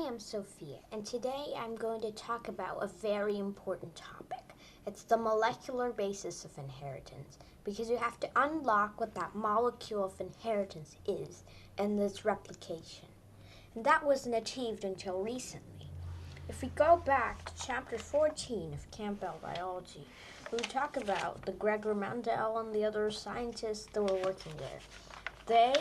am Sophia, and today I'm going to talk about a very important topic. It's the molecular basis of inheritance, because you have to unlock what that molecule of inheritance is and its replication. And that wasn't achieved until recently. If we go back to chapter 14 of Campbell Biology, we talk about the Gregor Mendel and the other scientists that were working there. They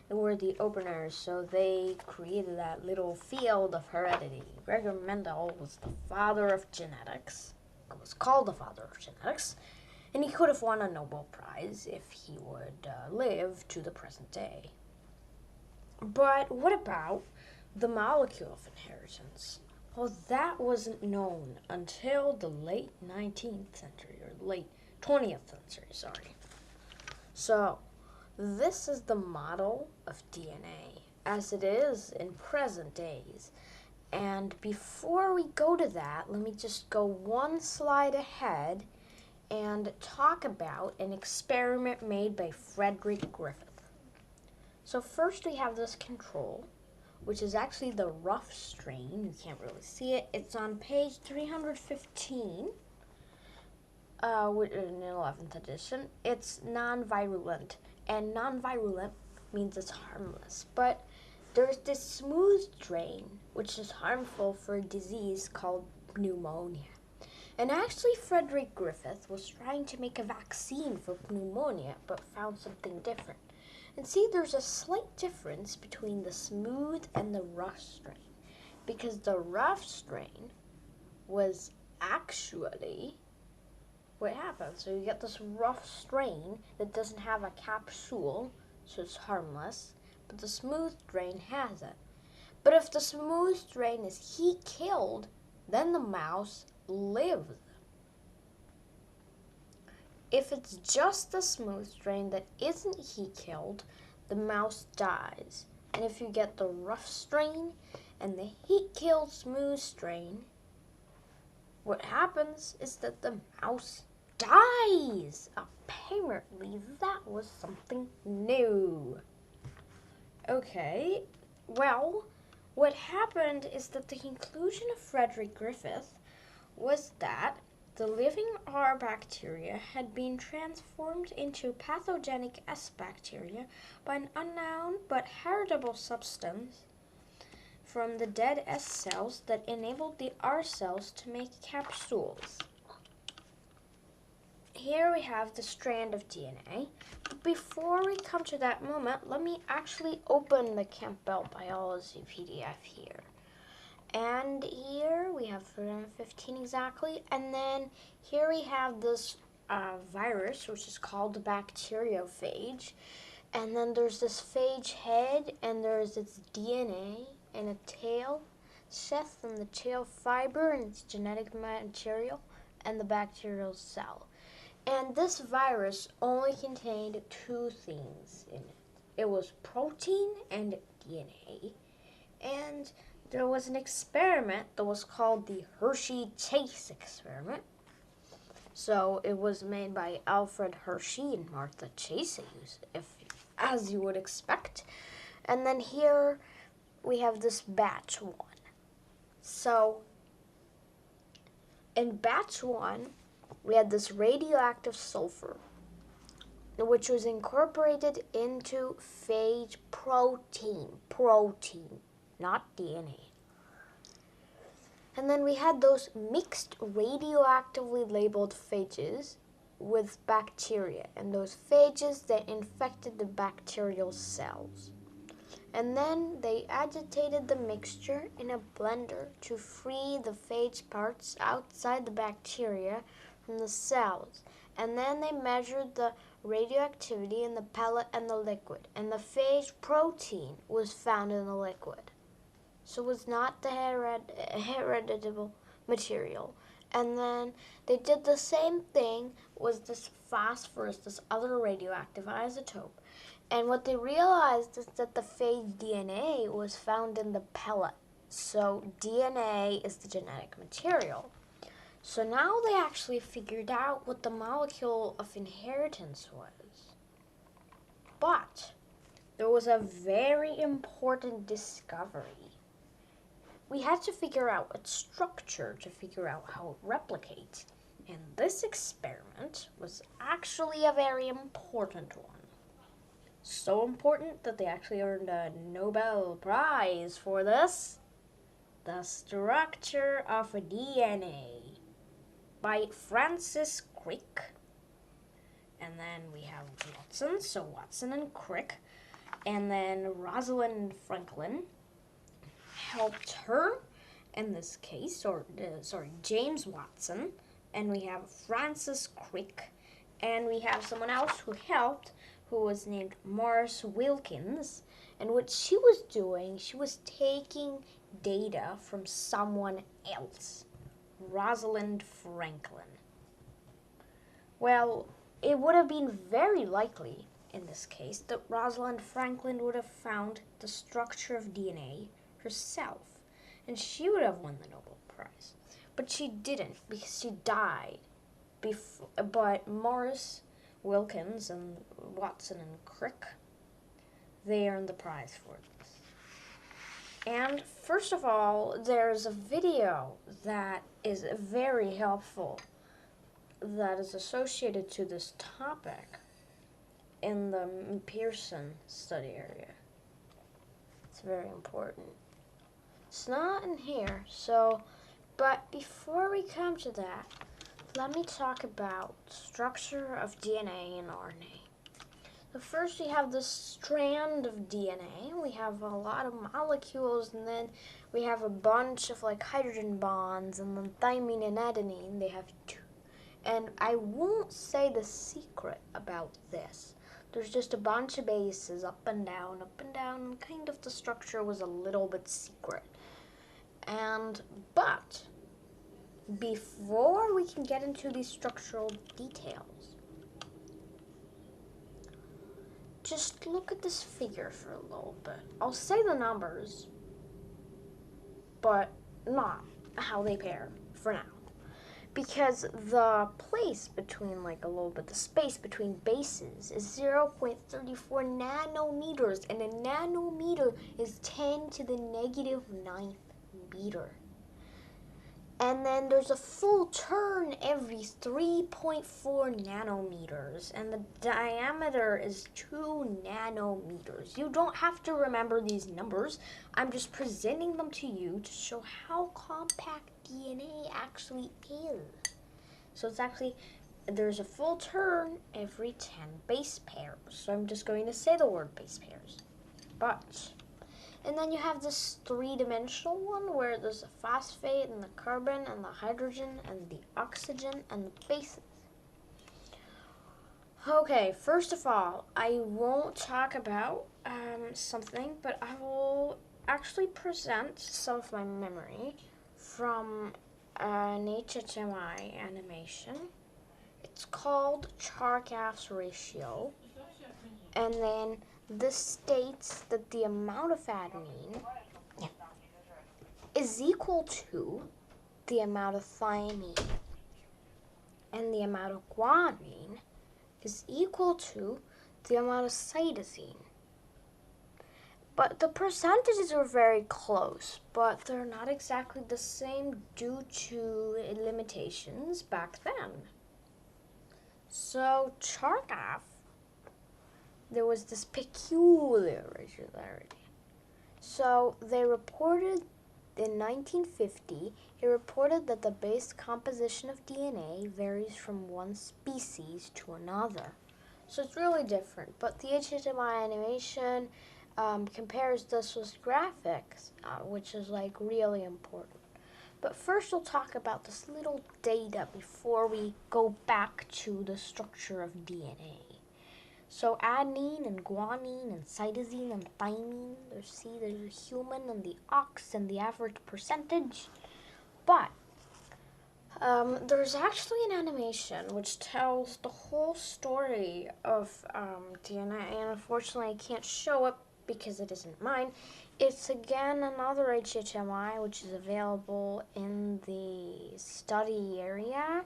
were the openers, so they created that little field of heredity. Gregor Mendel was the father of genetics, was called the father of genetics, and he could have won a Nobel Prize if he would live to the present day. But what about the molecule of inheritance? Well, that wasn't known until the late 19th century, or late 20th century, sorry. So, this is the model of DNA as it is in present days. And before we go to that, let me just go one slide ahead and talk about an experiment made by Frederick Griffith. So first we have this control, which is actually the rough strain. You can't really see it. It's on page 315. In the 11th edition. It's non-virulent. And non-virulent means it's harmless. But there's this smooth strain, which is harmful for a disease called pneumonia. And actually, Frederick Griffith was trying to make a vaccine for pneumonia, but found something different. And see, there's a slight difference between the smooth and the rough strain. Because the rough strain was actually what happens. So you get this rough strain that doesn't have a capsule, so it's harmless, but the smooth strain has it. But if the smooth strain is heat killed, then the mouse lives. If it's just the smooth strain that isn't heat killed, the mouse dies. And if you get the rough strain and the heat killed smooth strain, what happens is that the mouse dies. Apparently, that was something new. Okay, well, what happened is that the conclusion of Frederick Griffith was that the living R bacteria had been transformed into pathogenic S bacteria by an unknown but heritable substance from the dead S cells that enabled the R cells to make capsules. Here we have the strand of DNA. But before we come to that moment, let me actually open the Campbell Biology PDF here. And here we have 315 exactly. And then here we have this virus, which is called the bacteriophage. And then there's this phage head, and there's its DNA and a tail sheath and the tail fiber and its genetic material and the bacterial cell. And this virus only contained two things in it. It was protein and DNA. And there was an experiment that was called the Hershey-Chase experiment. So it was made by Alfred Hershey and Martha Chase, as you would expect. And then here we have this batch one. So in batch one, we had this radioactive sulfur, which was incorporated into phage protein, not DNA. And then we had those mixed radioactively labeled phages with bacteria, and those phages that infected the bacterial cells. And then they agitated the mixture in a blender to free the phage parts outside the bacteria from the cells. And then they measured the radioactivity in the pellet and the liquid. And the phage protein was found in the liquid. So it was not the heritable material. And then they did the same thing with this phosphorus, this other radioactive isotope. And what they realized is that the phage DNA was found in the pellet. So DNA is the genetic material. So now they actually figured out what the molecule of inheritance was. But there was a very important discovery. we had to figure out its structure to figure out how it replicates. And this experiment was actually a very important one. So important that they actually earned a Nobel Prize for this. The Structure of DNA by Francis Crick. And then we have Watson, so Watson and Crick. And then Rosalind Franklin helped her in this case, James Watson. And we have Francis Crick. And we have someone else who helped, who was named Morris Wilkins. And what she was doing, she was taking data from someone else, Rosalind Franklin. Well, it would have been very likely in this case that Rosalind Franklin would have found the structure of DNA herself, and she would have won the Nobel Prize. But she didn't, because she died. But Morris Wilkins and Watson and Crick, they earned the prize for this. And first of all, there's a video that is very helpful that is associated to this topic in the Pearson study area. It's very important. It's not in here, but before we come to that, let me talk about structure of DNA and RNA. So first we have this strand of DNA. We have a lot of molecules, and then we have a bunch of like hydrogen bonds, and then thymine and adenine, they have two. And I won't say the secret about this. There's just a bunch of bases up and down, and kind of the structure was a little bit secret. But before we can get into these structural details, just look at this figure for a little bit. I'll say the numbers, but not how they pair for now. Because the place between, the space between bases is 0.34 nanometers, and a nanometer is 10 to the negative 9th meter. And then there's a full turn every 3.4 nanometers, and the diameter is 2 nanometers. You don't have to remember these numbers. I'm just presenting them to you to show how compact DNA actually is. So there's a full turn every 10 base pairs. So I'm just going to say the word base pairs. And then you have this three-dimensional one where there's a phosphate and the carbon and the hydrogen and the oxygen and the bases. Okay, first of all, I won't talk about something, but I will actually present some of my memory from an HHMI animation. It's called Chargaff's ratio, and then this states that the amount of adenine is equal to the amount of thymine, and the amount of guanine is equal to the amount of cytosine. But the percentages are very close, but they're not exactly the same due to limitations back then. So Chargaff, there was this peculiar irregularity. So they reported in 1950, it reported that the base composition of DNA varies from one species to another. So it's really different, but the HHMI animation compares this with graphics, which is really important. But first we'll talk about this little data before we go back to the structure of DNA. So adenine and guanine and cytosine and thymine, there's a human and the ox and the average percentage. But there's actually an animation which tells the whole story of DNA, and unfortunately I can't show it because it isn't mine. It's again another HHMI which is available in the study area,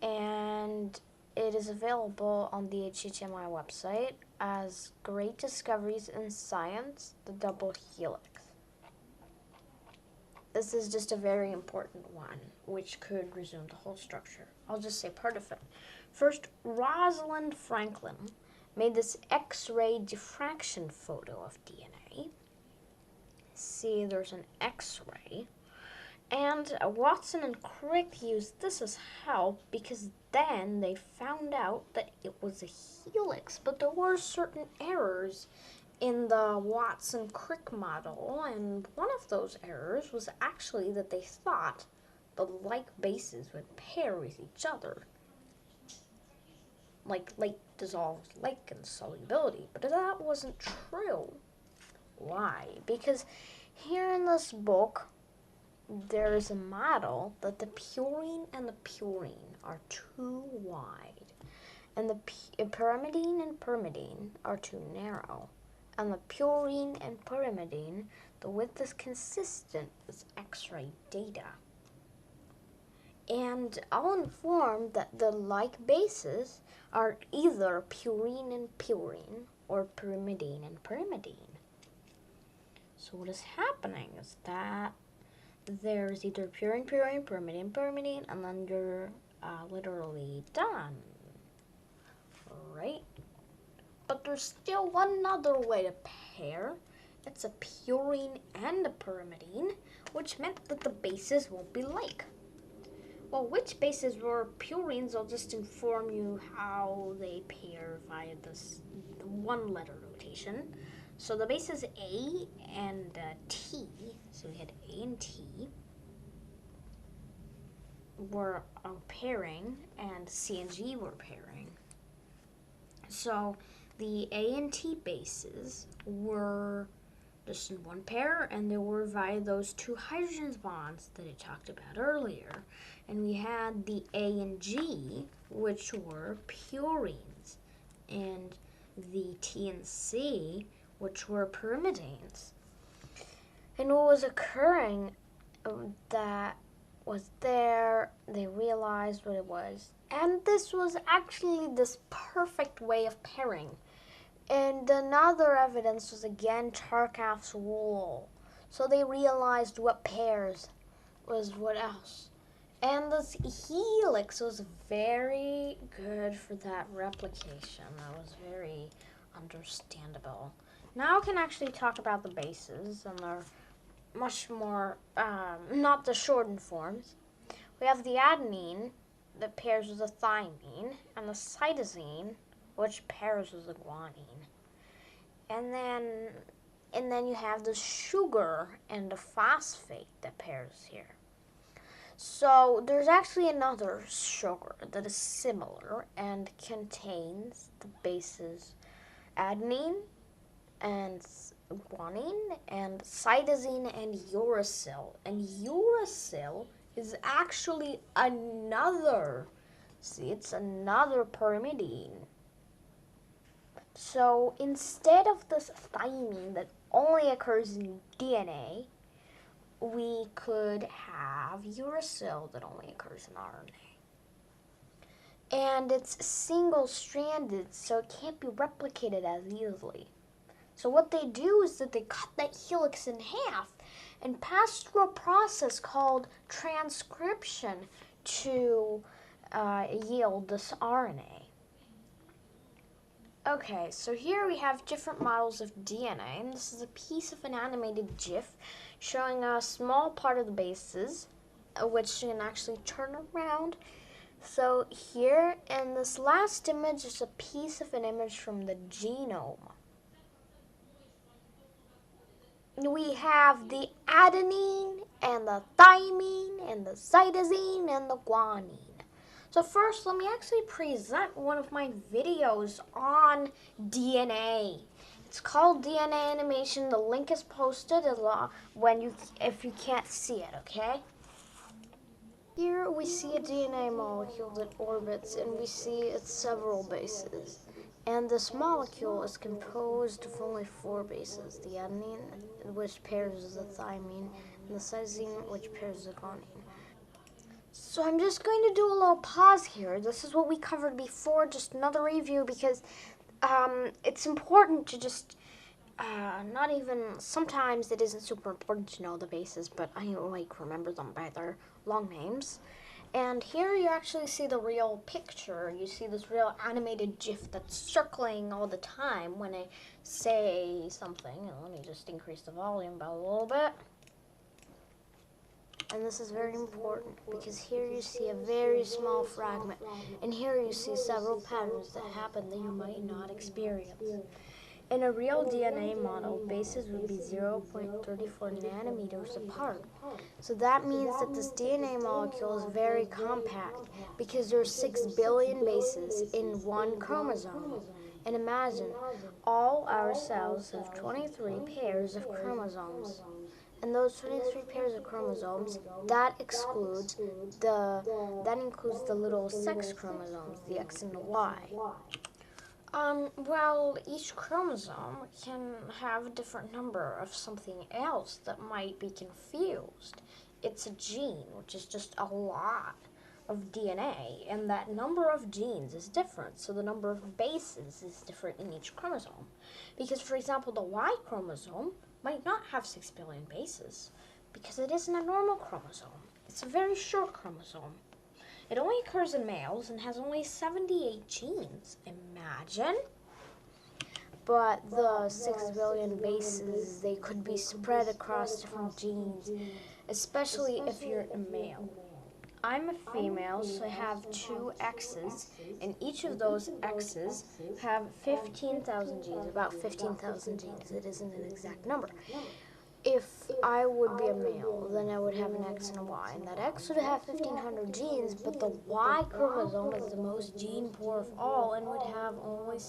and it is available on the HHMI website as Great Discoveries in Science, the Double Helix. this is just a very important one, which could resume the whole structure. I'll just say part of it. First, Rosalind Franklin made this X-ray diffraction photo of DNA. See, there's an X-ray. And Watson and Crick used this as help because then they found out that it was a helix, but there were certain errors in the Watson-Crick model, and one of those errors was actually that they thought the like bases would pair with each other. Like dissolves like in solubility, but that wasn't true. Why? Because here in this book, there is a model that the purine and the purine are too wide, and the pyrimidine and pyrimidine are too narrow. And the purine and pyrimidine, the width is consistent with X-ray data. And I'll inform that the like bases are either purine and purine or pyrimidine and pyrimidine. So what is happening is that there's either purine, purine, pyrimidine, pyrimidine, and then you're literally done, right? But there's still one other way to pair. It's a purine and a pyrimidine, which meant that the bases won't be like. Well, which bases were purines, I'll just inform you how they pair via this one-letter notation. So the bases A and T, so we had A and T, were pairing, and C and G were pairing. So the A and T bases were just in one pair, and they were via those two hydrogen bonds that I talked about earlier. And we had the A and G, which were purines, and the T and C, which were pyrimidines. And what was occurring that was there, they realized what it was. And this was actually this perfect way of pairing. And another evidence was again Tarkow's rule. So they realized what pairs was what else. And this helix was very good for that replication. That was very understandable. Now I can actually talk about the bases, and they're much more, not the shortened forms. We have the adenine that pairs with the thymine, and the cytosine, which pairs with the guanine. And then you have the sugar and the phosphate that pairs here. So there's actually another sugar that is similar and contains the bases adenine and guanine and cytosine and uracil. And uracil is actually another, see, it's another pyrimidine. So instead of this thymine that only occurs in DNA, we could have uracil that only occurs in RNA. And it's single-stranded, so it can't be replicated as easily. So what they do is that they cut that helix in half and pass through a process called transcription to yield this RNA. Okay, so here we have different models of DNA, and this is a piece of an animated GIF showing a small part of the bases, which you can actually turn around. So here, in this last image, is a piece of an image from the genome. We have the adenine, and the thymine, and the cytosine, and the guanine. So first, let me actually present one of my videos on DNA. It's called DNA Animation. The link is posted if you can't see it, okay? Here we see a DNA molecule that orbits, and we see its several bases. And this molecule is composed of only 4 bases: the adenine, which pairs with the thymine, and the cytosine, which pairs with the guanine. So I'm just going to do a little pause here. This is what we covered before, just another review, because it's important to just not even, sometimes it isn't super important to know the bases, but I like remember them by their long names. And here you actually see the real picture. You see this real animated GIF that's circling all the time when I say something. And let me just increase the volume by a little bit. And this is very important because here you see a very small fragment, and here you see several patterns that happen that you might not experience. In a real DNA model, bases would be 0.34 nanometers apart. So that means that this DNA molecule is very compact because there are 6 billion bases in one chromosome. And imagine, all our cells have 23 pairs of chromosomes. And those 23 pairs of chromosomes, that includes the little sex chromosomes, the X and the Y. Well, each chromosome can have a different number of something else that might be confused. It's a gene, which is just a lot of DNA, and that number of genes is different, so the number of bases is different in each chromosome. Because, for example, the Y chromosome might not have 6 billion bases, because it isn't a normal chromosome. It's a very short chromosome. It only occurs in males and has only 78 genes. Imagine. But the 6 billion bases, they could be spread across different genes, especially if you're a male. I'm a female, so I have 2 X's, and each of those X's have 15,000 genes, about 15,000 genes. It isn't an exact number. If I would be a male, then I would have an X and a Y, and that X would have 1,500 genes, but the Y chromosome is the most gene poor of all and would have only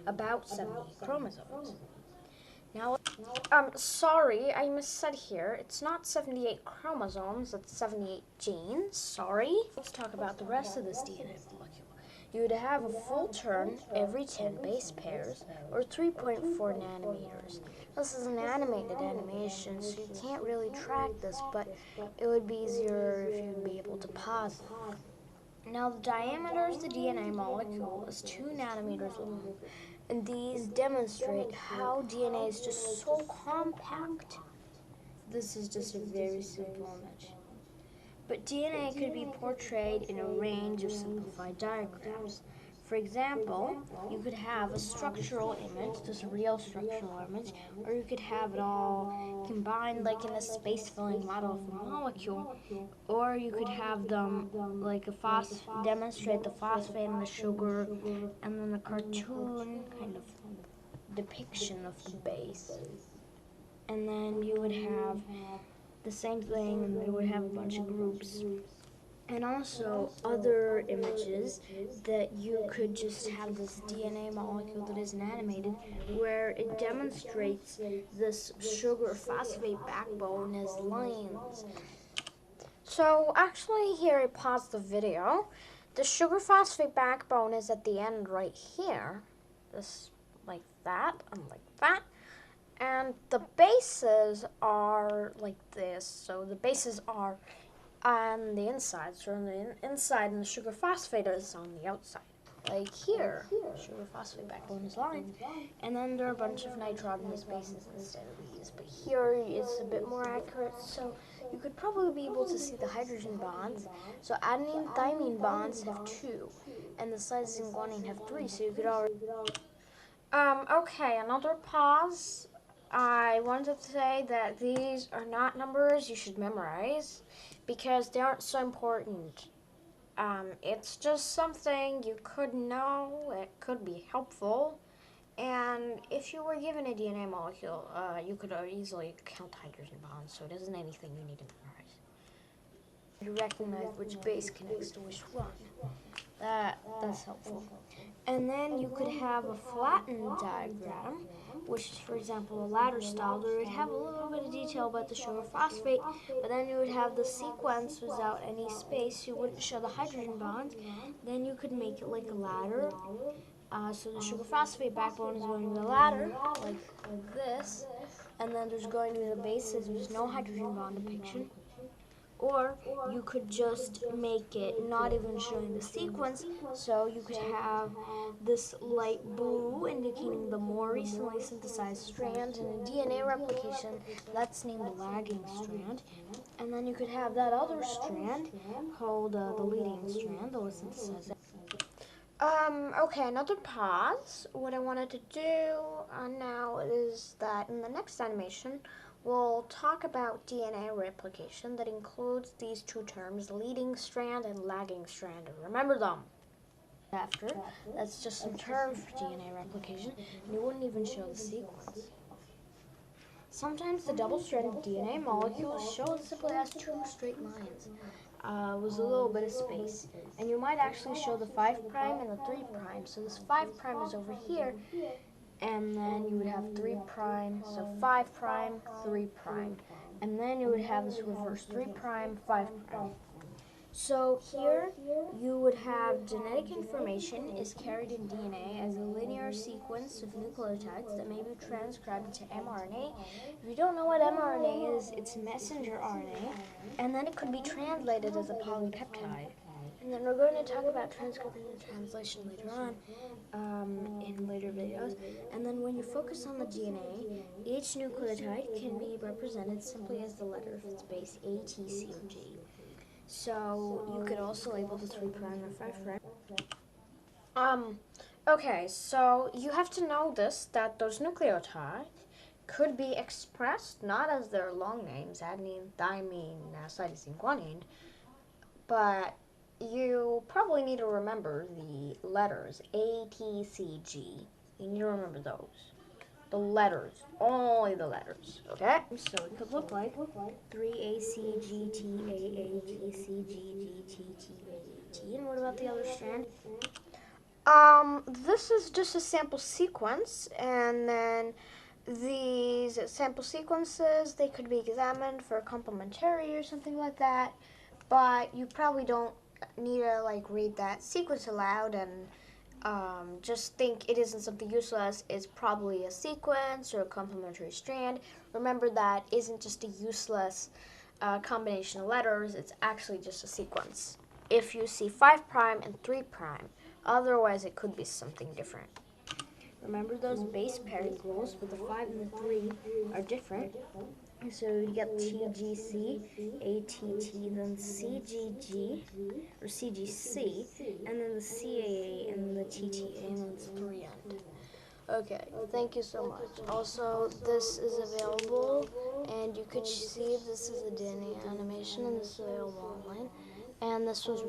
about 70 chromosomes. Now, sorry, I missaid here. It's not 78 chromosomes, it's 78 genes, sorry. Let's talk about the rest of this DNA molecule. You would have a full turn every 10 base pairs, or 3.4 nanometers. This is an animated animation, so you can't really track this, but it would be easier if you'd be able to pause it. Now, the diameter of the DNA molecule is 2 nanometers long, and these demonstrate how DNA is just so compact. This is just a very simple image. But DNA could be portrayed in a range of simplified diagrams. For example, you could have a structural image, this real structural image, or you could have it all combined like in a space-filling model of a molecule, or you could have them like demonstrate the phosphate and the sugar, and then the cartoon kind of depiction of the base. And then you would have the same thing, and they would have a bunch of groups. And also other images that you could just have this DNA molecule that isn't animated, where it demonstrates this sugar phosphate backbone as lines. So actually here I paused the video. The sugar phosphate backbone is at the end right here. This like that and like that. And the bases are like this. So the bases are on the inside. So on the inside, and the sugar phosphate is on the outside. Like here, sugar phosphate backbone is lines. And then there are a bunch of nitrogenous bases instead of these. But here it's a bit more accurate. So you could probably be able to see the hydrogen bonds. So adenine and thymine bonds have 2. And the cytosine and guanine have 3. So you could already... Okay, another pause. I wanted to say that these are not numbers you should memorize because they aren't so important. It's just something you could know, it could be helpful, and if you were given a DNA molecule, you could easily count hydrogen bonds, so it isn't anything you need to memorize. You recognize which base connects to which one. That's helpful. And then you could have a flattened diagram, which is, for example, a ladder style. There would have a little bit of detail about the sugar phosphate, but then you would have the sequence without any space. You wouldn't show the hydrogen bonds. Then you could make it like a ladder. So the sugar phosphate backbone is going to be the ladder, like this. And then there's going to be the bases. There's no hydrogen bond depiction. Or you could just make it not even showing the sequence, so you could have this light blue indicating the more recently synthesized strand in a DNA replication that's named the lagging strand. And then you could have that other strand called the leading strand, the less synthesized. Okay, another pause. What I wanted to do now is that in the next animation, we'll talk about DNA replication that includes these two terms, leading strand and lagging strand. Remember them. After, that's just some terms for DNA replication, and you wouldn't even show the sequence. Sometimes the double-stranded DNA molecules show simply as two straight lines with a little bit of space. And you might actually show the 5' and the 3'. So this 5' is over here, and then you would have 3', so 5', 3'. And then you would have this reverse 3', 5'. So here you would have genetic information is carried in DNA as a linear sequence of nucleotides that may be transcribed into mRNA. If you don't know what mRNA is, it's messenger RNA, and then it could be translated as a polypeptide. And then we're going to talk about transcription and translation later on in later videos. And then when you focus on the DNA, each nucleotide can be represented simply as the letter of its base A, T, C, or G. So you could also label the 3' or 5'. Okay, so you have to know this, that those nucleotides could be expressed not as their long names, adenine, thymine, cytosine, guanine, but you probably need to remember the letters A, T, C, G. You need to remember those. The letters, only the letters, okay? So it could look like 3ACGTAATCGGTT. And what about the other strand? This is just a sample sequence, and then these sample sequences, they could be examined for complementarity or something like that, but you probably don't need to read that sequence aloud and just think it isn't something useless. It's probably a sequence or a complementary strand. Remember that isn't just a useless combination of letters. It's actually just a sequence. If you see 5' and 3', otherwise it could be something different. Remember those base pairing rules, but the 5 and the 3 are different. So you get TGC, ATT, then CGG, or CGC, and then the CAA, and then the TTA, and then it's 3 end. Okay, thank you so much. Also, this is available, and you could see this is a DNA animation, and this is available online. And this was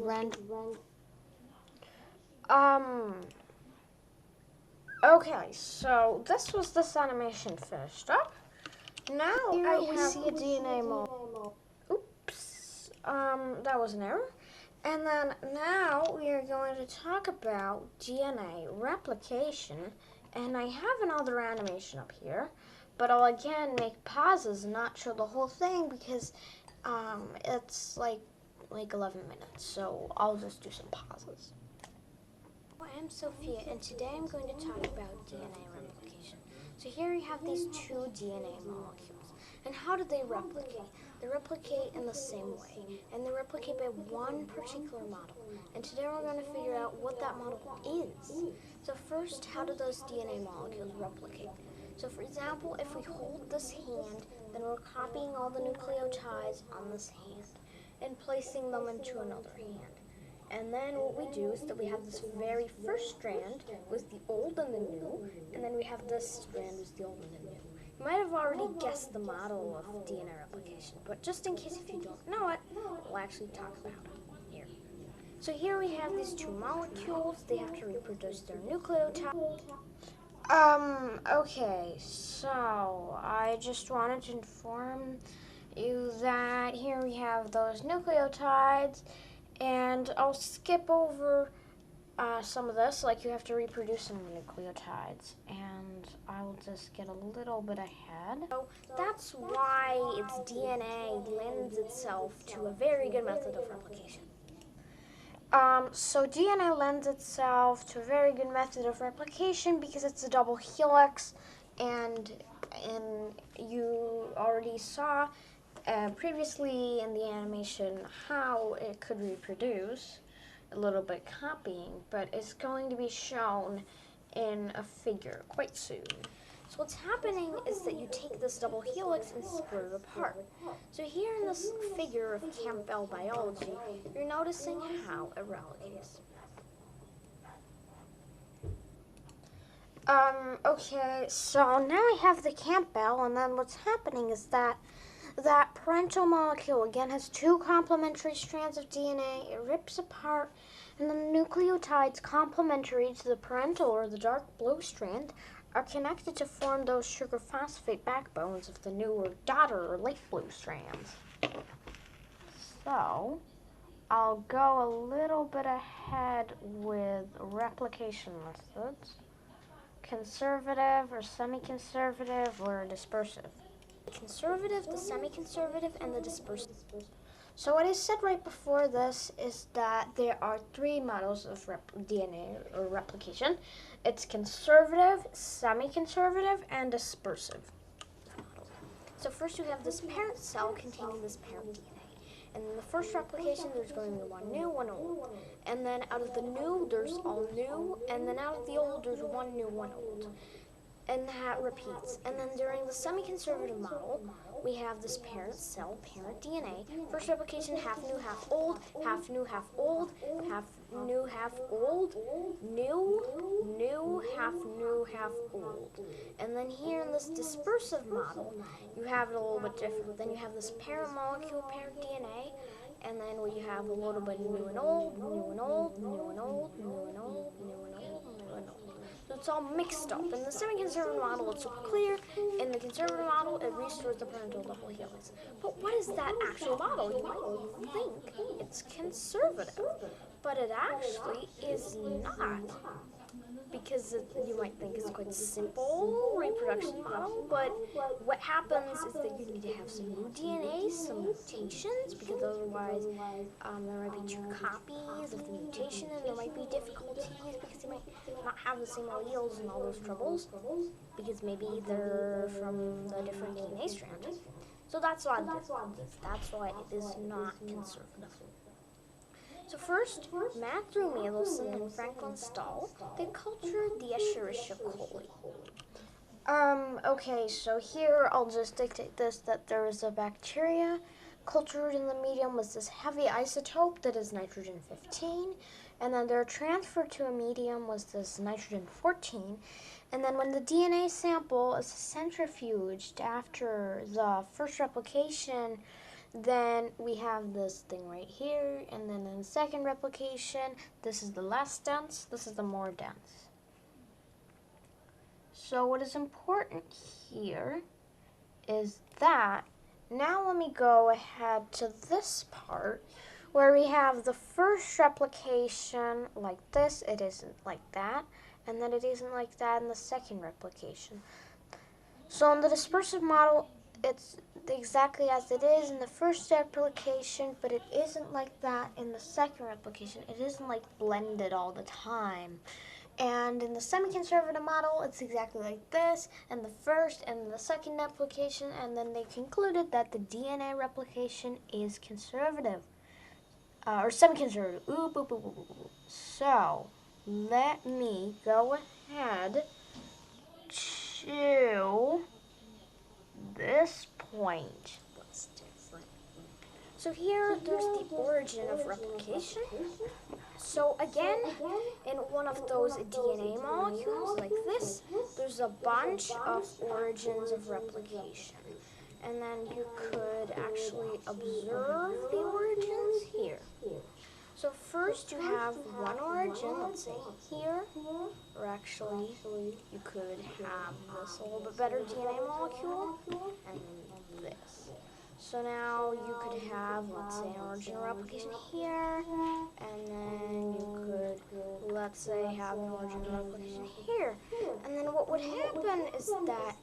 okay, so this was this animation finished up. Now we see a DNA molecule. Oops, that was an error. And then now we are going to talk about DNA replication. And I have another animation up here, but I'll again make pauses and not show the whole thing because it's like 11 minutes. So I'll just do some pauses. I'm Sophia, and today I'm going to talk about DNA replication. So here you have these two DNA molecules. And how do they replicate? They replicate in the same way, and they replicate by one particular model. And today we're going to figure out what that model is. So first, how do those DNA molecules replicate? So for example, if we hold this hand, then we're copying all the nucleotides on this hand and placing them into another hand. And then what we do is that we have this very first strand with the old and the new, and then we have this strand with the old and the new. You might have already guessed the model of DNA replication, but just in case if you don't know it, we'll actually talk about it here. So here we have these two molecules. They have to reproduce their nucleotide. Okay, so I just wanted to inform you that here we have those nucleotides. And I'll skip over some of this, like you have to reproduce some nucleotides, and I will just get a little bit ahead. So that's why its DNA lends itself to a very good method of replication. So DNA lends itself to a very good method of replication because it's a double helix, and you already saw previously in the animation how it could reproduce, a little bit copying, but it's going to be shown in a figure quite soon. So what's happening is that you take this double helix and split it apart. So here in this figure of Campbell biology, you're noticing how it replicates. Okay, so now I have the Campbell, and then what's happening is that that parental molecule again has two complementary strands of DNA. It rips apart, and the nucleotides complementary to the parental or the dark blue strand are connected to form those sugar phosphate backbones of the newer daughter or light blue strands. So I'll go a little bit ahead with replication methods. Conservative or semi-conservative or dispersive. The conservative, the semi-conservative, and the dispersive. So what I said right before this is that there are three models of DNA or replication. It's conservative, semi-conservative, and dispersive. So first you have this parent cell containing this parent DNA. And in the first replication, there's going to be one new, one old. And then out of the new, there's all new. And then out of the old, there's one new, one old. And that repeats. And then during the semi-conservative model, we have this parent cell, parent DNA. First replication, half new, half old, half new, half old, half new, half old, new, half new, half old. And then here in this dispersive model, you have it a little bit different. Then you have this parent molecule, parent DNA, and then we have a little bit new and old, new and old, new and old, new and old, new and old, new and old. So it's all mixed up. In the semi-conservative model, it's clear. In the conservative model, it restores the parental double helix. But what is that actual model? You might think it's conservative, but it actually is not. Because you might think it's quite a simple reproduction model, but what happens is that you need to have some new DNA, some mutations, because otherwise there might be two copies of the mutation, and there might be difficulties because you might not have the same alleles and all those troubles, because maybe they're from the different DNA strand. So that's why it is not conservative. So first, Matthew Michelson and Franklin Stahl, they cultured the Escherichia coli. Okay, so here I'll just dictate this, that there is a bacteria cultured in the medium with this heavy isotope that is nitrogen-15, and then they're transferred to a medium with this nitrogen-14, and then when the DNA sample is centrifuged after the first replication, then we have this thing right here, and then in the second replication, this is the less dense, this is the more dense. So what is important here is that, now let me go ahead to this part, where we have the first replication like this, it isn't like that, and then it isn't like that in the second replication. So in the dispersive model, it's exactly as it is in the first replication, but it isn't like that in the second replication. It isn't like blended all the time. And in the semi-conservative model, it's exactly like this, and the first and the second replication, and then they concluded that the DNA replication is conservative, or semi-conservative. So, let me go ahead to this point. What's different? So here, there's the origin of replication. So again, in one of those DNA molecules, like this, there's a bunch of origins of replication. And then you could actually observe the origins here. So first you have one origin, let's say here, or actually you could have this a little bit better DNA molecule, and this. So now you could have, let's say, an origin replication here, and then you could, let's say, have an origin replication here. And then what would happen is that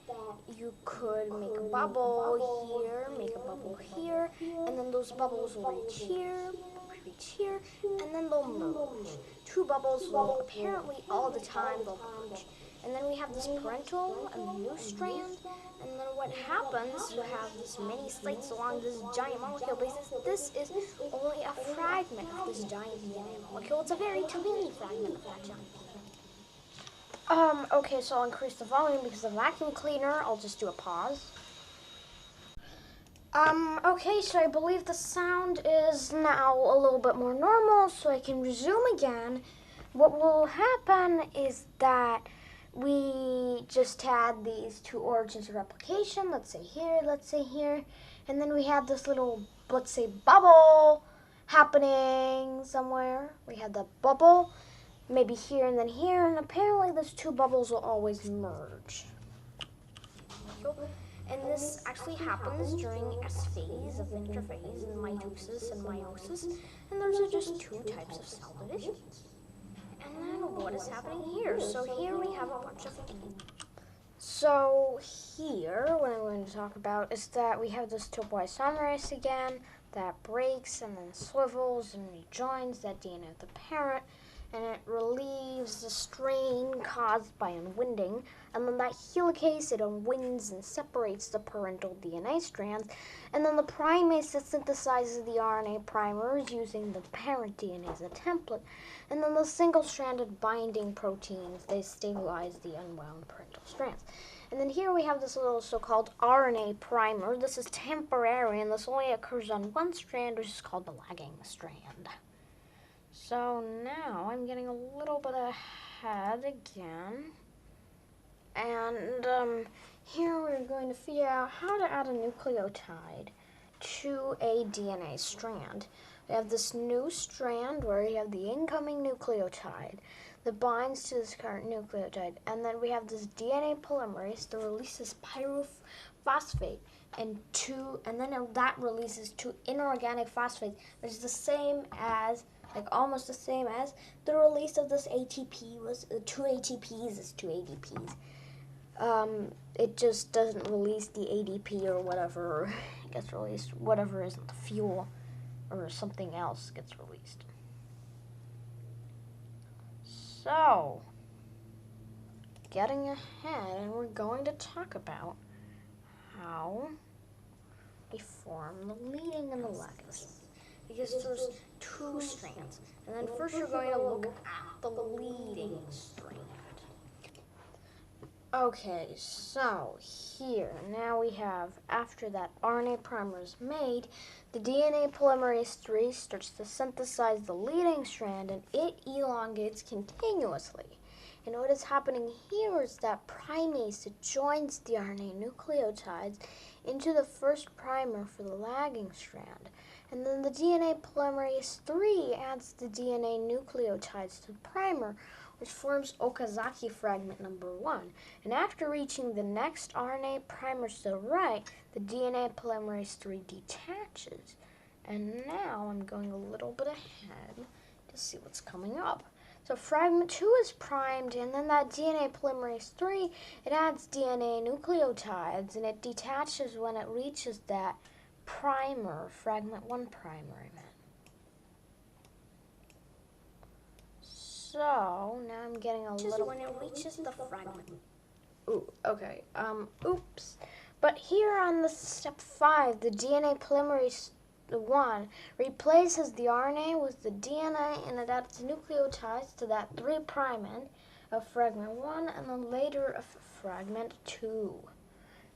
you could make a bubble here, make a bubble here, and then those bubbles will reach here, and then they'll merge. Two bubbles will apparently all the time they'll merge. And then we have this parental and the new strand, And then what happens, you have these many slates along this giant molecule basis. This is only a fragment of this giant DNA molecule. It's a very tiny fragment of that giant DNA. Okay, so I'll increase the volume because of the vacuum cleaner. I'll just do a pause. Okay, so I believe the sound is now a little bit more normal, so I can resume again. What will happen is that we just had these two origins of replication, let's say here, and then we had this little, let's say, bubble happening somewhere. We had the bubble, maybe here, and apparently those two bubbles will always merge. And this actually happens during S phase of interphase in mitosis and meiosis, and those are just two types of cell divisions. And then what is happening here? So here we have a bunch of So here, what I'm going to talk about is that we have this topoisomerase again that breaks and then swivels and rejoins that DNA of the parent, and it relieves the strain caused by unwinding, and then that helicase, it unwinds and separates the parental DNA strands, and then the primase that synthesizes the RNA primers using the parent DNA as a template, and then the single-stranded binding proteins, they stabilize the unwound parental strands. And then here we have this little so-called RNA primer. This is temporary, and this only occurs on one strand, which is called the lagging strand. So now I'm getting a little bit ahead again. And here we're going to figure out how to add a nucleotide to a DNA strand. We have this new strand where we have the incoming nucleotide that binds to this current nucleotide. And then we have this DNA polymerase that releases pyrophosphate and then that releases two inorganic phosphates, which is the same as, like almost the same as the release of this ATP was two ATPs is two ADPs. It just doesn't release the ADP or whatever gets released, whatever isn't the fuel or something else gets released. So, getting ahead, and we're going to talk about how we form the leading and the lagging, because there's two strands. And then first you're going to look at the leading strand. Okay, so here, now we have, after that RNA primer is made, the DNA polymerase III starts to synthesize the leading strand, and it elongates continuously. And what is happening here is that primase, it joins the RNA nucleotides into the first primer for the lagging strand. And then the DNA polymerase III adds the DNA nucleotides to the primer, which forms Okazaki fragment number 1. And after reaching the next RNA primer to the right, the DNA polymerase III detaches. And now I'm going a little bit ahead to see what's coming up. So fragment 2 is primed, and then that DNA polymerase III, it adds DNA nucleotides, and it detaches when it reaches that primer, fragment 1 primer, I meant. So now I'm getting a little. When it reaches the fragment. Ooh, okay. Oops. But here on the step 5, the DNA polymerase 1 replaces the RNA with the DNA, and it adds nucleotides to that 3' end of fragment 1, and then later of fragment 2.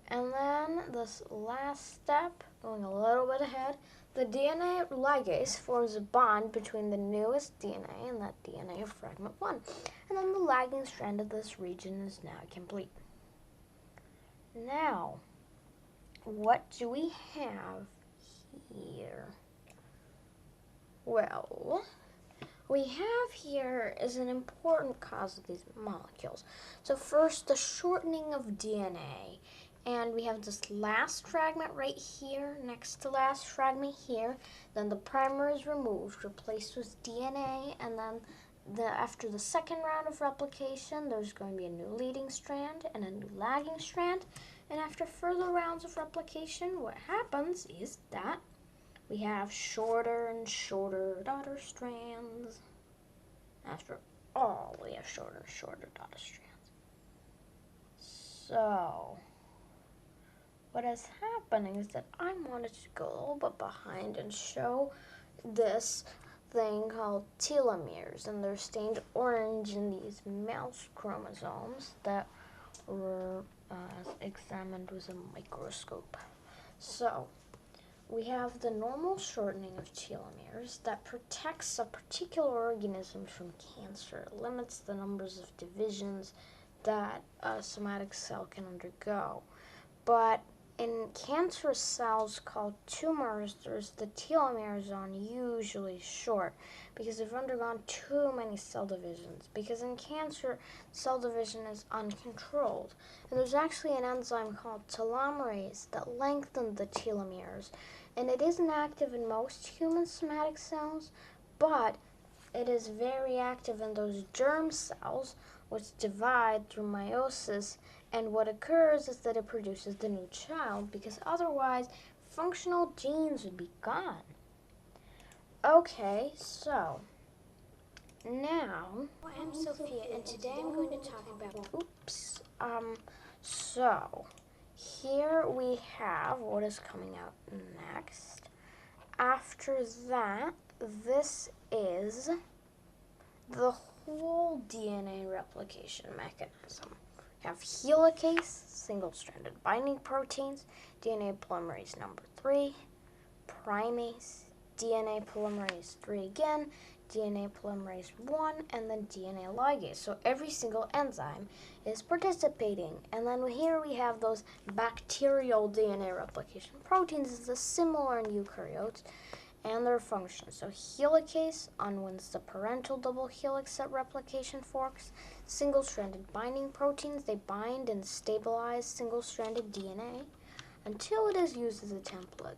And then this last step, going a little bit ahead, the DNA ligase forms a bond between the newest DNA and that DNA of fragment 1. And then the lagging strand of this region is now complete. Now, what do we have here? Well, we have here is an important cause of these molecules. So first, the shortening of DNA. And we have this last fragment right here, next to last fragment here. Then the primer is removed, replaced with DNA, and then after the second round of replication, there's going to be a new leading strand and a new lagging strand. And after further rounds of replication, what happens is that we have shorter and shorter daughter strands. After all, we have shorter and shorter daughter strands. So what is happening is that I wanted to go a little bit behind and show this thing called telomeres, and they're stained orange in these mouse chromosomes that were examined with a microscope. So, we have the normal shortening of telomeres that protects a particular organism from cancer. It limits the numbers of divisions that a somatic cell can undergo. But in cancerous cells called tumors, the telomeres are unusually short because they've undergone too many cell divisions. Because in cancer, cell division is uncontrolled. And there's actually an enzyme called telomerase that lengthens the telomeres. And it isn't active in most human somatic cells, but it is very active in those germ cells which divide through meiosis, and what occurs is that it produces the new child because otherwise functional genes would be gone. Okay, so now I'm Sophia, and today I'm going to talk about so here we have what is coming out next. After that, this is the whole DNA replication mechanism. We have helicase, single-stranded binding proteins, DNA polymerase number 3, primase, DNA polymerase 3 again, DNA polymerase 1, and then DNA ligase. So every single enzyme is participating. And then here we have those bacterial DNA replication proteins. This is similar in eukaryotes and their function. So helicase unwinds the parental double helix at replication forks. Single-stranded binding proteins, they bind and stabilize single-stranded DNA until it is used as a template.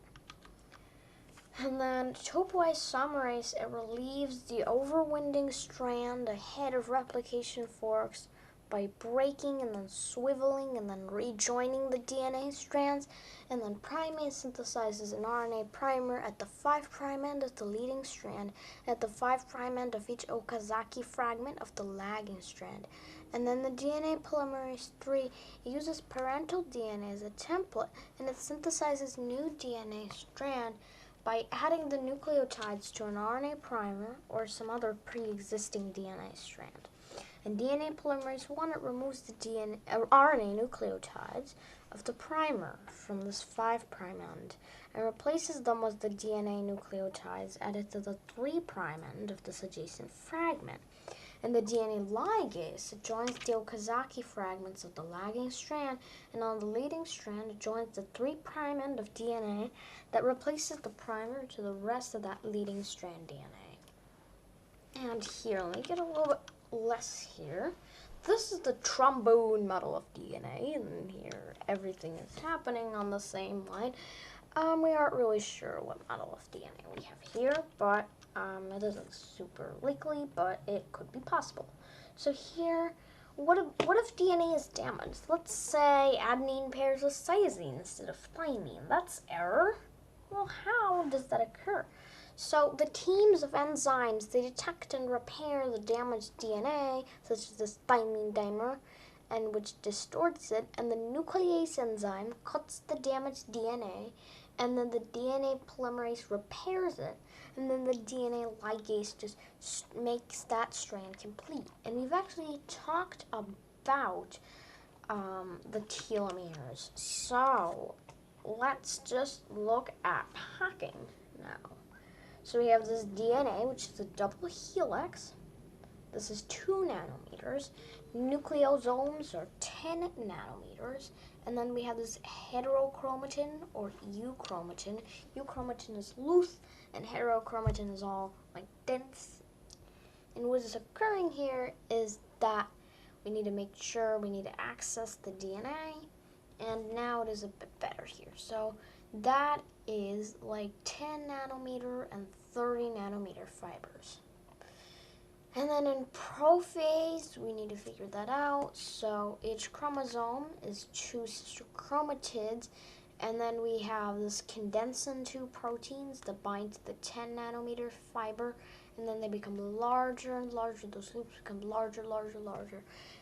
And then topoisomerase, it relieves the overwinding strand ahead of replication forks by breaking and then swiveling and then rejoining the DNA strands. And then primase synthesizes an RNA primer at the 5' end of the leading strand, at the 5' end of each Okazaki fragment of the lagging strand. And then the DNA polymerase 3 uses parental DNA as a template, and it synthesizes new DNA strand by adding the nucleotides to an RNA primer or some other pre-existing DNA strand. In DNA polymerase 1, it removes the RNA nucleotides of the primer from this 5' end and replaces them with the DNA nucleotides added to the 3' end of this adjacent fragment. And the DNA ligase, it joins the Okazaki fragments of the lagging strand, and on the leading strand, it joins the 3' end of DNA that replaces the primer to the rest of that leading strand DNA. And here, let me get a little bit less here. This is the trombone model of DNA, and here everything is happening on the same line. We aren't really sure what model of DNA we have here, but it isn't super likely, but it could be possible. So here, what if DNA is damaged? Let's say adenine pairs with cytosine instead of thymine. That's error. Well, how does that occur? So the teams of enzymes, they detect and repair the damaged DNA, such as this thymine dimer, and which distorts it, and the nuclease enzyme cuts the damaged DNA, and then the DNA polymerase repairs it, and then the DNA ligase just makes that strand complete. And we've actually talked about the telomeres. So let's just look at packing now. So we have this DNA, which is a double helix. This is 2 nanometers. Nucleosomes are 10 nanometers. And then we have this heterochromatin or euchromatin. Euchromatin is loose, and heterochromatin is all like dense. And what is occurring here is that we need to make sure we need to access the DNA. And now it is a bit better here. So that is like 10 nanometer and 30 nanometer fibers. And then in prophase, we need to figure that out. So each chromosome is 2 sister chromatids, and then we have this condensin 2 proteins that bind to the 10 nanometer fiber, and then they become larger and larger. Those loops become larger.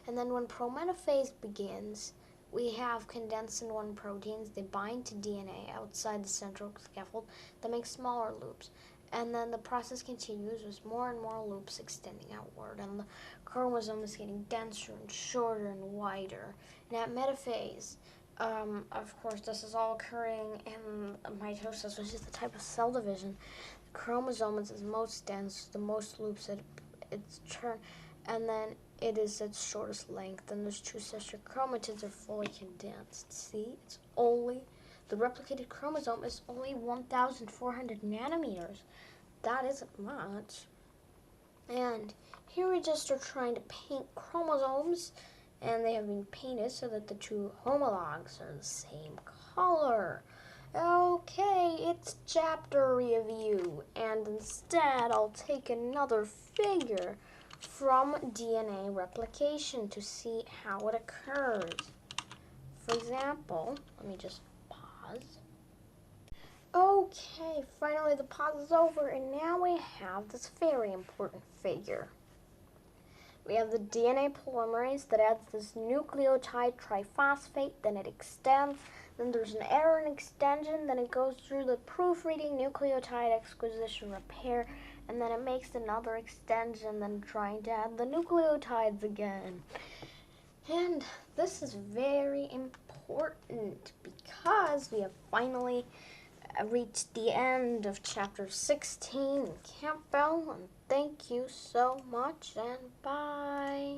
And then when prometaphase begins, we have condensin 1 proteins. They bind to DNA outside the central scaffold that makes smaller loops. And then the process continues with more and more loops extending outward, and the chromosome is getting denser and shorter and wider. And at metaphase, of course, this is all occurring in mitosis, which is the type of cell division. The chromosome is most dense, the most loops at its turn, and then it is its shortest length, and those two sister chromatids are fully condensed. See, it's only, the replicated chromosome is only 1,400 nanometers. That isn't much. And here we just are trying to paint chromosomes, and they have been painted so that the two homologs are the same color. Okay, it's chapter review, and instead I'll take another figure from DNA replication to see how it occurs. For example, let me just pause. Okay, finally the pause is over, and now we have this very important figure. We have the DNA polymerase that adds this nucleotide triphosphate, then it extends, then there's an error in extension, then it goes through the proofreading nucleotide acquisition repair, and then it makes another extension, then trying to add the nucleotides again. And this is very important because we have finally reached the end of chapter 16 in Campbell, and thank you so much, and bye.